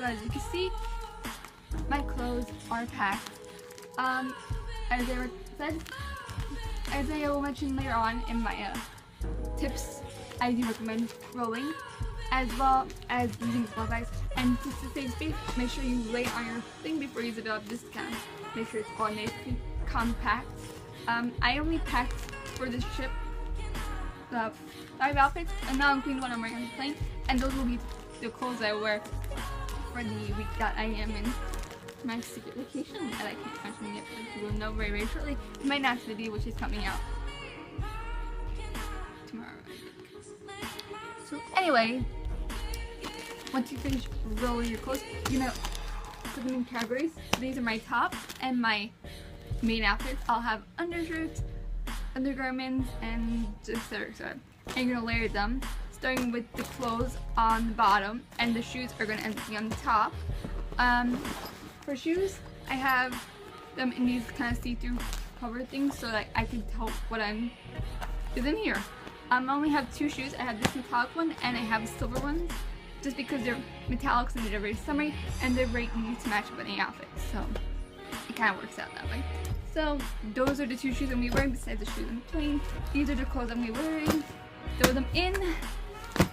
As you can see, my clothes are packed. As I said, as I will mention later on in my tips, I do recommend rolling as well as using small bags. And just to save space, make sure you lay it on your thing before you zip it up. Just kind of make sure it's all nice and compact. I only packed for this trip 5 outfits, and now including the one I'm wearing on the plane, and those will be the clothes I wear for the week that I am in my secret vacation that I can't mention yet, but you will know very, very shortly in my next video, which is coming out tomorrow, I think. So anyway, once you finish rolling your clothes, you're gonna put them in categories. So these are my top and my main outfits. I'll have undershirts, undergarments, and etc. And you're gonna layer them, starting with the clothes on the bottom, and the shoes are going to end up being on the top. For shoes, I have them in these kind of see-through cover things so that I can tell what is in here. I only have 2 shoes. I have this metallic one and I have silver ones, just because they're metallics and they're very summery and they're very easy to match with any outfit. So it kind of works out that way. So those are the 2 shoes I'm going to be wearing besides the shoes on the plane. These are the clothes I'm going to be wearing. Throw them in.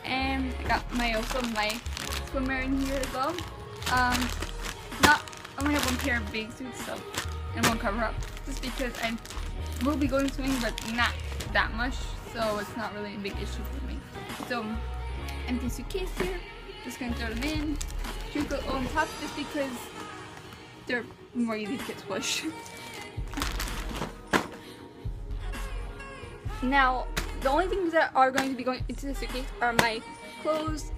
And I got my swimwear in here as well. I only have 1 pair of bathing suits, so and 1 cover up, just because I will be going swimming, but not that much, so it's not really a big issue for me. So empty suitcase here, just gonna throw them in. Shoes go on top just because they're more easy to get squished. Now, the only things that are going to be going into the suitcase are my clothes,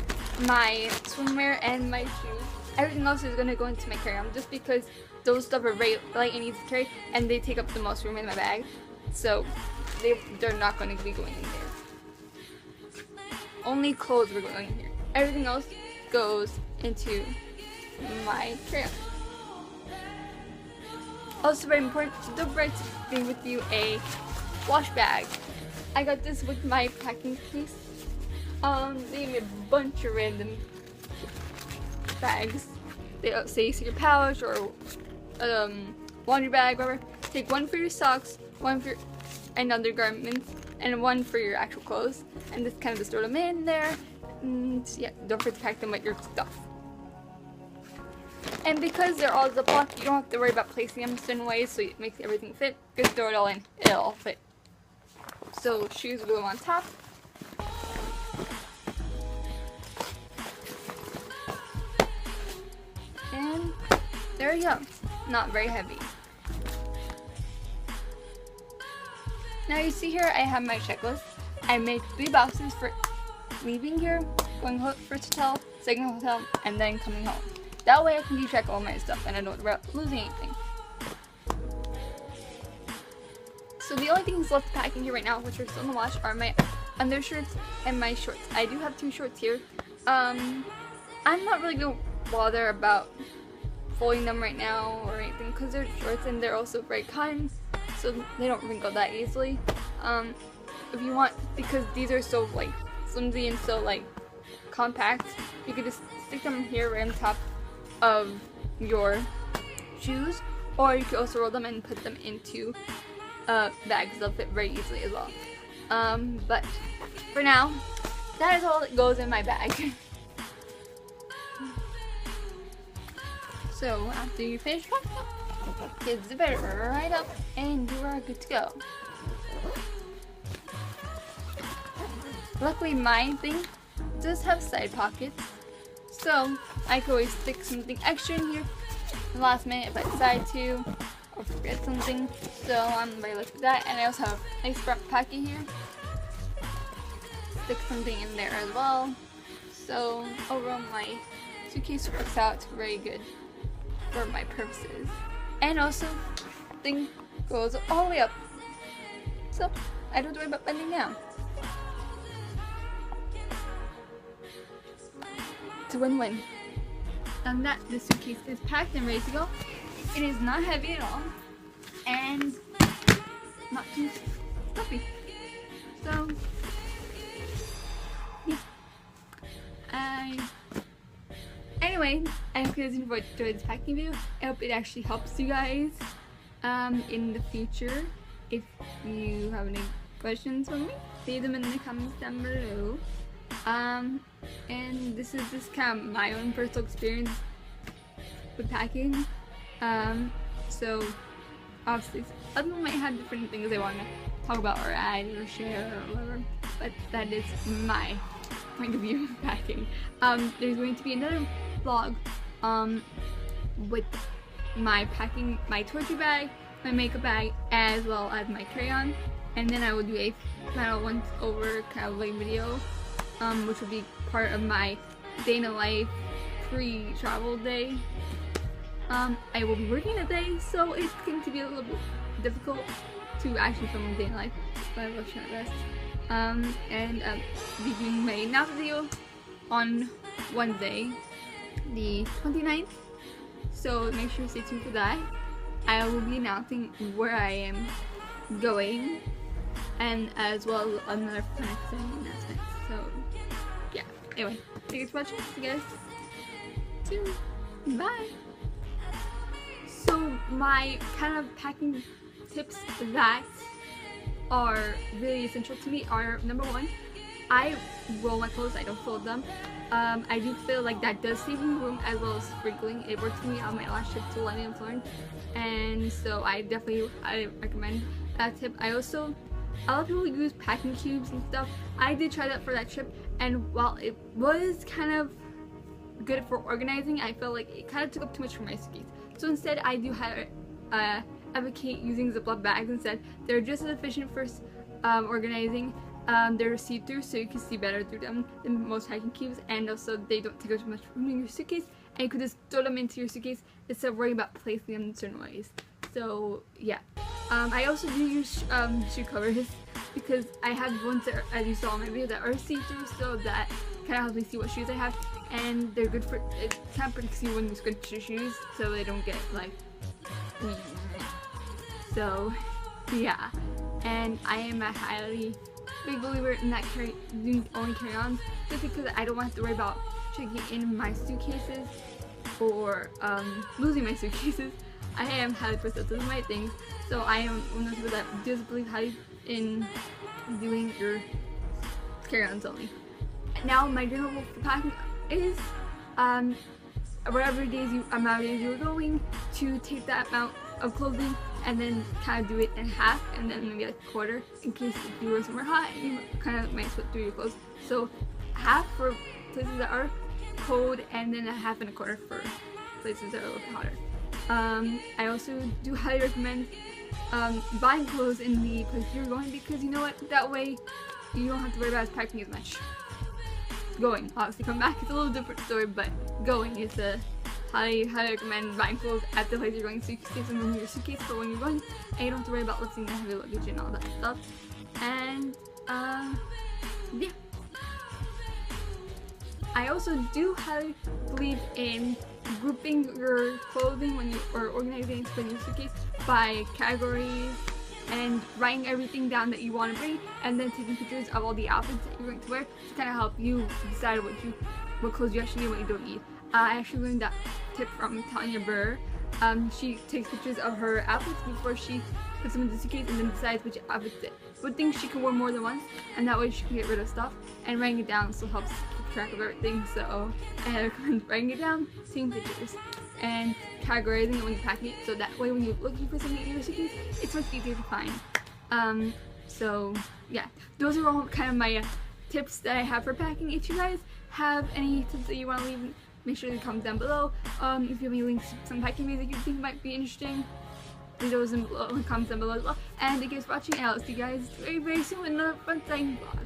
my swimwear, and my shoes. Everything else is going to go into my carry-on just because those stuff are very light and easy to carry and they take up the most room in my bag. So they're not going to be going in there. Only clothes are going in here. Everything else goes into my carry-on. Also very important, so don't forget to bring with you a wash bag. I got this with my packing case. They gave me a bunch of random bags. They say secret pouch or laundry bag, whatever. Take 1 for your socks, 1 for another garment, and 1 for your actual clothes. And just kind of just throw them in there. And yeah, don't forget to pack them with your stuff. And because they're all Ziploc, you don't have to worry about placing them certain ways, so it makes everything fit. Just throw it all in, it'll all fit. So shoes will go on top. And there you go. Not very heavy. Now you see here I have my checklist. I made 3 boxes for leaving here, going first hotel, second hotel, and then coming home. That way I can keep track of all my stuff and I don't worry about losing anything. So the only things left to pack in here right now, which are still in the wash, are my undershirts and my shorts. I do have 2 shorts here. I'm not really going to bother about folding them right now or anything because they're shorts and they're also very cotton, so they don't wrinkle that easily. If you want, because these are so like flimsy and so like compact, you could just stick them here right on top of your shoes, or you could also roll them and put them into bags. They'll fit very easily as well. But for now, that is all that goes in my bag. So after you finish packing, you zip it right up and you are good to go. Luckily my thing does have side pockets, so I could always stick something extra in here the last minute if I decide to or forget something. So I'm very lucky with that. And I also have a nice front pocket here. Stick something in there as well. So overall my suitcase works out very good for my purposes. And also, thing goes all the way up, so I don't have to worry about bending down. It's a win-win. Now that the suitcase is packed and ready to go, it is not heavy at all, and not too stuffy. So, yeah. Anyway, I hope you guys enjoyed this packing video. I hope it actually helps you guys in the future. If you have any questions for me, leave them in the comments down below. And this is just kind of my own personal experience with packing. So obviously other people might have different things they want to talk about or add or share or whatever, but that is my point of view of packing. There's going to be another vlog with my packing, my torture bag, my makeup bag, as well as my carry-on, and then I will do a final once over kind of like video, which will be part of my day in the life pre-travel day. I will be working today, so it's going to be a little bit difficult to actually film a day in life, but I will try my best. And I'll be doing my announcement video on Wednesday, the 29th, so make sure to stay tuned for that. I will be announcing where I am going, and as well as another exciting announcement. So yeah, anyway, thanks for watching. See you guys soon. Bye. So my kind of packing tips that are really essential to me are: number one, I roll my clothes, I don't fold them. I do feel like that does save me room, as well as sprinkling. It worked for me on my last trip to London and Florence, and so I recommend that tip. A lot of people use packing cubes and stuff. I did try that for that trip, and while it was kind of good for organizing, I felt like it kind of took up too much for my suitcase. So instead, I do advocate using Ziploc bags instead. They're just as efficient for organizing. They're see-through, so you can see better through them than most packing cubes, and also they don't take up too much room in your suitcase, and you could just throw them into your suitcase instead of worrying about placing them in certain ways. So yeah. I also do use shoe covers, because I have ones that, as you saw in my video, that are see-through, so that kind of helps me see what shoes I have, and they're good for, it kind of protects you when you scrunch your shoes, so they don't get like, so yeah. And I am a highly big believer in that doing only carry-ons, just because I don't want to have to worry about checking in my suitcases or losing my suitcases. I am highly persistent with my things, so I am one of those people that does believe highly in doing your carry-ons only. Now my general rule for packing is whatever amount of days you're going to, take that amount of clothing and then kind of do it in half, and then maybe like a quarter, in case if you were somewhere hot you kind of might sweat through your clothes. So half for places that are cold, and then a half and a quarter for places that are a little bit hotter. I also do highly recommend buying clothes in the place you're going, because you know what, that way you don't have to worry about packing as much. Going, obviously come back, it's a little different story, but going is a highly recommend buying clothes at the place you're going, so you can save some room in your suitcase for when you're going, and you don't have to worry about lifting the heavy luggage and all that stuff. And yeah. I also do highly believe in grouping your clothing when you are organizing in your suitcase by categories, and writing everything down that you want to bring, and then taking pictures of all the outfits that you're going to wear to kind of help you decide what clothes you actually need and what you don't need. I actually learned that tip from Tanya Burr. She takes pictures of her outfits before she puts them in the suitcase, and then decides which outfits what things she can wear more than once, and that way she can get rid of stuff. And writing it down still helps keep track of everything, so I recommend writing it down, taking pictures, and categorizing it when you're packing it, so that way when you're looking for something in your suitcase, it's much easier to find. So yeah, those are all kind of my tips that I have for packing. If you guys have any tips that you want to leave, make sure to comment down below. If you have any links to some packing videos that you think might be interesting, leave those in the comments down below as well. And thank you guys for watching, and I'll see you guys very soon with another fun, exciting vlog.